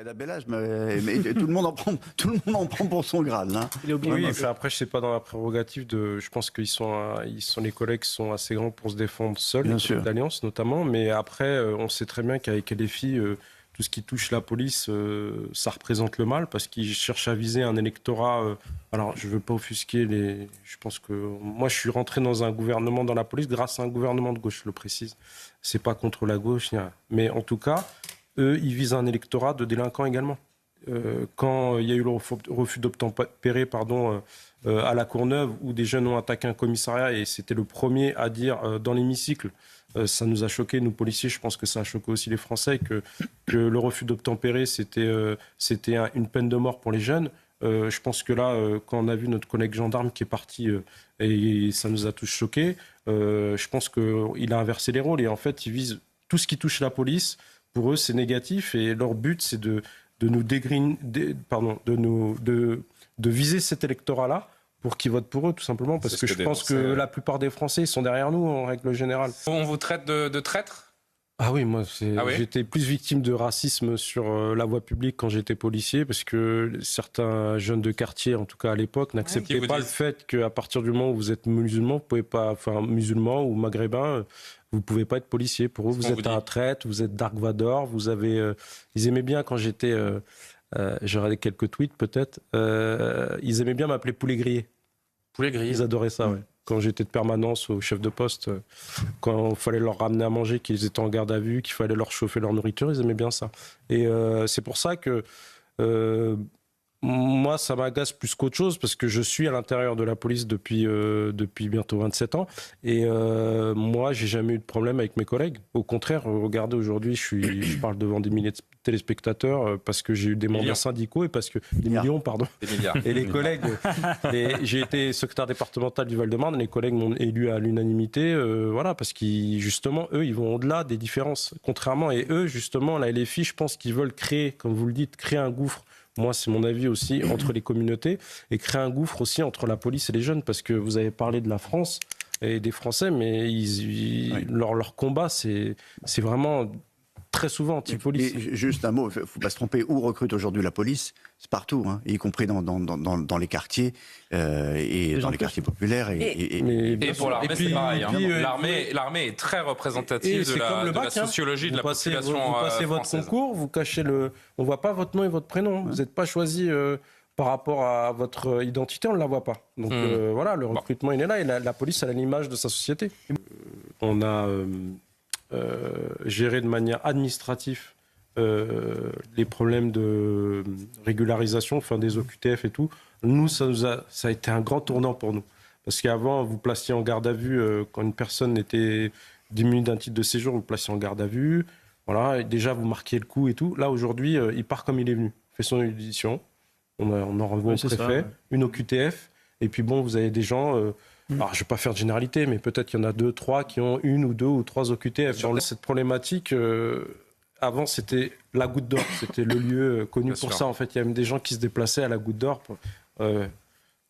Il a bel âge, mais tout le monde en prend pour son grade. Hein. Il est obligé. Oui, enfin, après, je sais pas dans la prérogative de. Je pense qu'ils sont les collègues qui sont assez grands pour se défendre seuls, d'Alliance notamment. Mais après, on sait très bien qu'avec les filles, tout ce qui touche la police, ça représente le mal parce qu'ils cherchent à viser un électorat. Alors, je veux pas offusquer les. Je pense que moi, je suis rentré dans un gouvernement dans la police grâce à un gouvernement de gauche, je le précise. C'est pas contre la gauche, mais en tout cas. Eux, ils visent un électorat de délinquants également. Quand il y a eu le refus d'obtempérer à la Courneuve, où des jeunes ont attaqué un commissariat, et c'était le premier à dire dans l'hémicycle, ça nous a choqués, nous policiers, je pense que ça a choqué aussi les Français, que le refus d'obtempérer, c'était une peine de mort pour les jeunes. Je pense que là, quand on a vu notre collègue gendarme qui est parti, et ça nous a tous choqués, je pense qu'il a inversé les rôles, et en fait, ils visent tout ce qui touche la police. Pour eux, c'est négatif et leur but, c'est de viser cet électorat-là pour qu'ils votent pour eux, tout simplement. Parce que je pense que la plupart des Français, ils sont derrière nous, en règle générale. On vous traite de traître ? Ah oui, moi, j'étais plus victime de racisme sur la voie publique quand j'étais policier, parce que certains jeunes de quartier, en tout cas à l'époque, n'acceptaient pas le fait qu'à partir du moment où vous êtes musulman, vous pouvez pas, enfin musulman ou maghrébin, vous ne pouvez pas être policier. Pour eux, vous êtes un traître, vous êtes Dark Vador, vous avez... ils aimaient bien quand j'étais... j'aurais quelques tweets peut-être. Ils aimaient bien m'appeler poulet grillé. Poulet grillé. Ils adoraient ça, ouais. Quand j'étais de permanence au chef de poste, quand il fallait leur ramener à manger, qu'ils étaient en garde à vue, qu'il fallait leur chauffer leur nourriture, ils aimaient bien ça. Et c'est pour ça que... moi, ça m'agace plus qu'autre chose parce que je suis à l'intérieur de la police depuis bientôt 27 ans. Et moi, j'ai jamais eu de problème avec mes collègues. Au contraire, regardez, aujourd'hui, je parle devant des milliers de téléspectateurs parce que j'ai eu des mandats syndicaux et parce que... Des millions, pardon. Des milliards. Et les collègues... j'ai été secrétaire départemental du Val-de-Marne. Les collègues m'ont élu à l'unanimité, voilà, parce qu'ils, justement, eux, ils vont au-delà des différences. Contrairement, et eux, justement, la LFI, je pense qu'ils veulent créer, comme vous le dites, créer un gouffre. Moi, c'est mon avis aussi, entre les communautés, et créer un gouffre aussi entre la police et les jeunes, parce que vous avez parlé de la France et des Français, mais leur combat, c'est vraiment très souvent anti-police. Et juste un mot, il ne faut pas se tromper, où recrute aujourd'hui la police ? C'est partout, hein, y compris dans les quartiers et dans les quartiers populaires. Et pour l'armée, c'est pareil. L'armée est très représentative de la sociologie de la population Vous passez votre concours, vous cachez on ne voit pas votre nom et votre prénom. Vous n'êtes pas choisi par rapport à votre identité, on ne la voit pas. Donc voilà, le recrutement, il est là, et la police, elle a l'image de sa société. On a... gérer de manière administrative les problèmes de régularisation, enfin des OQTF et tout. Nous, ça a été un grand tournant pour nous. Parce qu'avant, vous placiez en garde à vue, quand une personne était démunie d'un titre de séjour, vous placiez en garde à vue. Voilà, et déjà, vous marquiez le coup et tout. Là, aujourd'hui, il part comme il est venu. Il fait son audition, on en renvoie au préfet, une OQTF, et puis bon, vous avez des gens... alors, je ne vais pas faire de généralité, mais peut-être qu'il y en a 2, 3 qui ont 1 ou 2 ou 3 OQTF. Dans cette problématique, avant, c'était la Goutte d'Or. C'était le lieu connu pour ça. En fait, il y a même des gens qui se déplaçaient à la Goutte d'Or.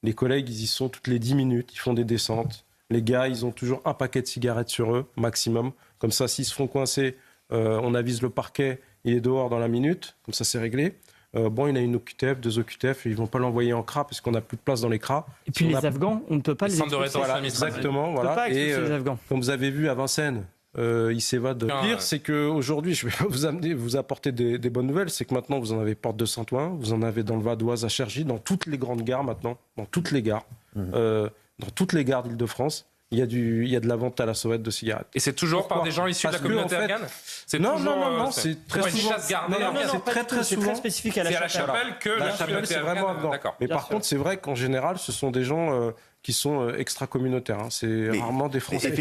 Les collègues, ils y sont toutes les 10 minutes. Ils font des descentes. Les gars, ils ont toujours un paquet de cigarettes sur eux, maximum. Comme ça, s'ils se font coincer, on avise le parquet. Il est dehors dans la minute. Comme ça, c'est réglé. Bon, il a une OQTF, 2 OQTF, et ils ne vont pas l'envoyer en CRA parce qu'on n'a plus de place dans les CRA. Et puis les Afghans, on ne peut pas les expulser. Voilà, exactement. On ne peut pas expulser les Afghans. Comme vous avez vu à Vincennes, ils s'évadent. Le pire, c'est qu'aujourd'hui, je vais pas vous apporter des bonnes nouvelles, c'est que maintenant, vous en avez porte de Saint-Ouen, vous en avez dans le Vadoise à Cergy, dans toutes les grandes gares maintenant, dans toutes les gares, dans toutes les gares d'Île-de-France. Il y a de la vente à la sauvette de cigarettes. Et c'est toujours par des gens issus de la communauté afghane ? Non, c'est très souvent. C'est très spécifique à la Chapelle que la Chapelle, c'est vraiment afghan. Mais par contre, c'est vrai qu'en général, ce sont des gens qui sont extra-communautaires. Hein. C'est rarement des Français.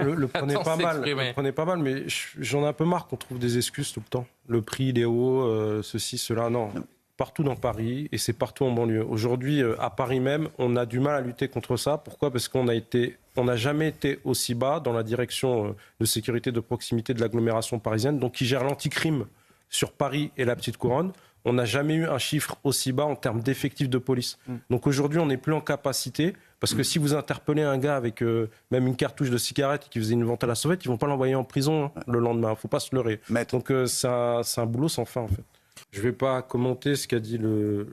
Le prenez pas mal, mais j'en ai un peu marre qu'on trouve des excuses tout le temps. Le prix, il est haut, ceci, cela, non. Partout dans Paris, et c'est partout en banlieue. Aujourd'hui, à Paris même, on a du mal à lutter contre ça. Pourquoi ? Parce qu'on n'a jamais été aussi bas dans la direction de sécurité de proximité de l'agglomération parisienne, donc qui gère l'anticrime sur Paris et la Petite Couronne. On n'a jamais eu un chiffre aussi bas en termes d'effectifs de police. Donc aujourd'hui, on n'est plus en capacité, parce que si vous interpellez un gars avec même une cartouche de cigarette qui faisait une vente à la sauvette, ils ne vont pas l'envoyer en prison le lendemain. Il ne faut pas se leurrer. Donc c'est un boulot sans fin, en fait. Je ne vais pas commenter ce qu'a dit le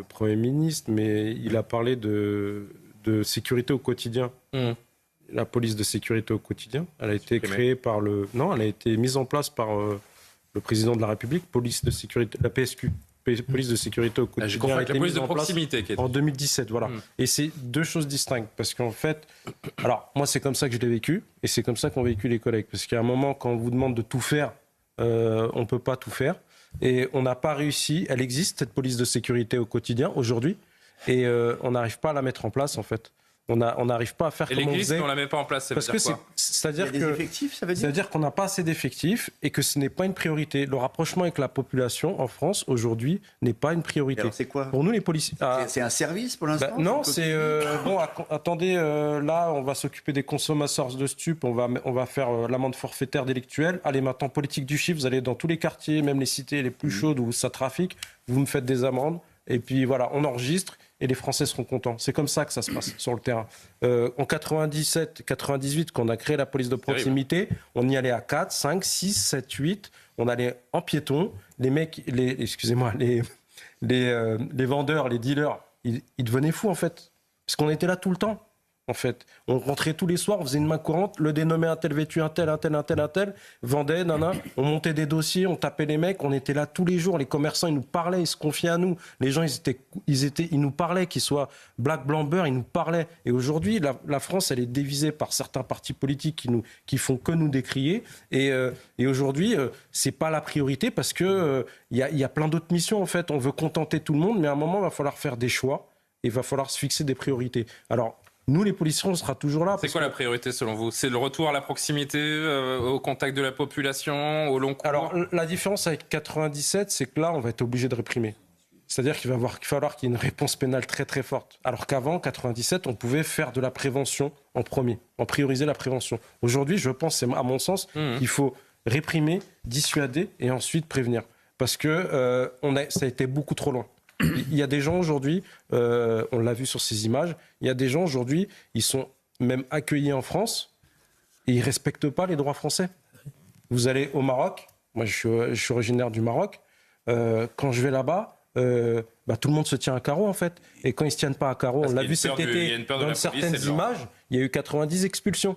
Premier ministre, mais il a parlé de sécurité au quotidien. La police de sécurité au quotidien, elle a été créée par Non, elle a été mise en place par le président de la République, police de sécurité, la PSQ. Police de sécurité au quotidien. J'ai compris avec la police de proximité. En 2017, voilà. Et c'est deux choses distinctes. Parce qu'en fait, alors moi c'est comme ça que je l'ai vécu, et c'est comme ça qu'ont vécu les collègues. Parce qu'à un moment, quand on vous demande de tout faire, on ne peut pas tout faire. Et on n'a pas réussi, elle existe, cette police de sécurité au quotidien, aujourd'hui, et on n'arrive pas à la mettre en place, en fait. On n'arrive pas à faire comme on faisait. On la met pas en place, ça veut dire quoi ? C'est-à-dire des effectifs, ça veut dire ? C'est-à-dire qu'on n'a pas assez d'effectifs et que ce n'est pas une priorité. Le rapprochement avec la population en France, aujourd'hui, n'est pas une priorité. Alors c'est quoi ? Pour nous, les policiers... C'est un service, pour l'instant ? Non, c'est... bon, attendez, là, on va s'occuper des consommateurs de stupes, on va faire l'amende forfaitaire délictuelle. Allez, maintenant, politique du chiffre, vous allez dans tous les quartiers, même les cités les plus chaudes où ça trafique, vous me faites des amendes, et puis voilà, on enregistre, et les Français seront contents. C'est comme ça que ça se passe sur le terrain. En 97, 98, quand on a créé la police de proximité, on y allait à 4, 5, 6, 7, 8. On allait en piéton. Les mecs, les vendeurs, les dealers, ils devenaient fous, en fait. Parce qu'on était là tout le temps. En fait, on rentrait tous les soirs, on faisait une main courante, le dénommé un tel vêtu, un tel, vendait, on montait des dossiers, on tapait les mecs, on était là tous les jours, les commerçants, ils nous parlaient, ils se confiaient à nous, les gens, ils nous parlaient, qu'ils soient black, blanc, beurre, ils nous parlaient. Et aujourd'hui, la France, elle est dévisée par certains partis politiques qui font que nous décrier. Et aujourd'hui, c'est pas la priorité parce que y a plein d'autres missions, en fait. On veut contenter tout le monde, mais à un moment, il va falloir faire des choix et il va falloir se fixer des priorités. Alors, nous, les policiers, on sera toujours là. C'est quoi la priorité selon vous ? C'est le retour à la proximité, au contact de la population, au long cours ? Alors, la différence avec 97, c'est que là, on va être obligé de réprimer. C'est-à-dire qu'il va falloir qu'il y ait une réponse pénale très très forte. Alors qu'avant, 97, on pouvait faire de la prévention en premier, en prioriser la prévention. Aujourd'hui, je pense, c'est à mon sens, qu'il faut réprimer, dissuader et ensuite prévenir. Parce que ça a été beaucoup trop loin. Il y a des gens aujourd'hui, on l'a vu sur ces images, il y a des gens aujourd'hui, ils sont même accueillis en France et ils ne respectent pas les droits français. Vous allez au Maroc, moi je suis originaire du Maroc, quand je vais là-bas, tout le monde se tient à carreau en fait. Et quand ils ne se tiennent pas à carreau, on l'a vu cet été dans certaines images, il y a eu 90 expulsions.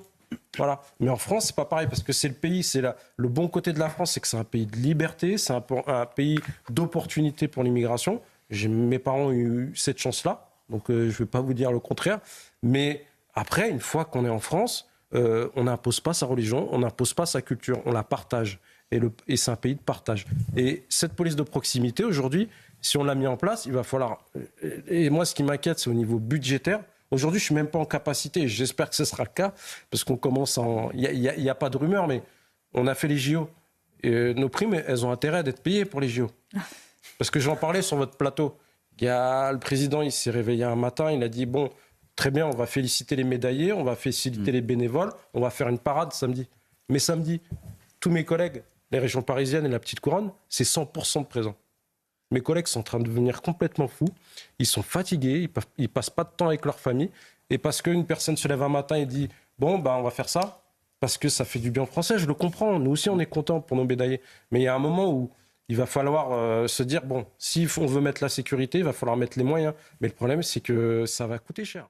Voilà. Mais en France, c'est pas pareil parce que c'est le pays, le bon côté de la France, c'est que c'est un pays de liberté, c'est un pays d'opportunité pour l'immigration. Mes parents ont eu cette chance-là, donc je ne vais pas vous dire le contraire. Mais après, une fois qu'on est en France, on n'impose pas sa religion, on n'impose pas sa culture, on la partage. Et c'est un pays de partage. Et cette police de proximité, aujourd'hui, si on l'a mis en place, il va falloir... Et moi, ce qui m'inquiète, c'est au niveau budgétaire. Aujourd'hui, je ne suis même pas en capacité, et j'espère que ce sera le cas, parce qu'on commence Il n'y a pas de rumeur, mais on a fait les JO. Et nos primes, elles ont intérêt d'être payées pour les JO. Parce que j'en parlais sur votre plateau. Le président, il s'est réveillé un matin, il a dit, bon, très bien, on va féliciter les médaillés, on va féliciter les bénévoles, on va faire une parade samedi. Mais samedi, tous mes collègues, les régions parisiennes et la Petite Couronne, c'est 100% de présents. Mes collègues sont en train de devenir complètement fous, ils sont fatigués, ils passent pas de temps avec leur famille, et parce qu'une personne se lève un matin et dit, bon, on va faire ça, parce que ça fait du bien aux Français, je le comprends, nous aussi on est contents pour nos médaillés. Mais il y a un moment où il va falloir se dire, bon, si on veut mettre la sécurité, il va falloir mettre les moyens. Mais le problème, c'est que ça va coûter cher.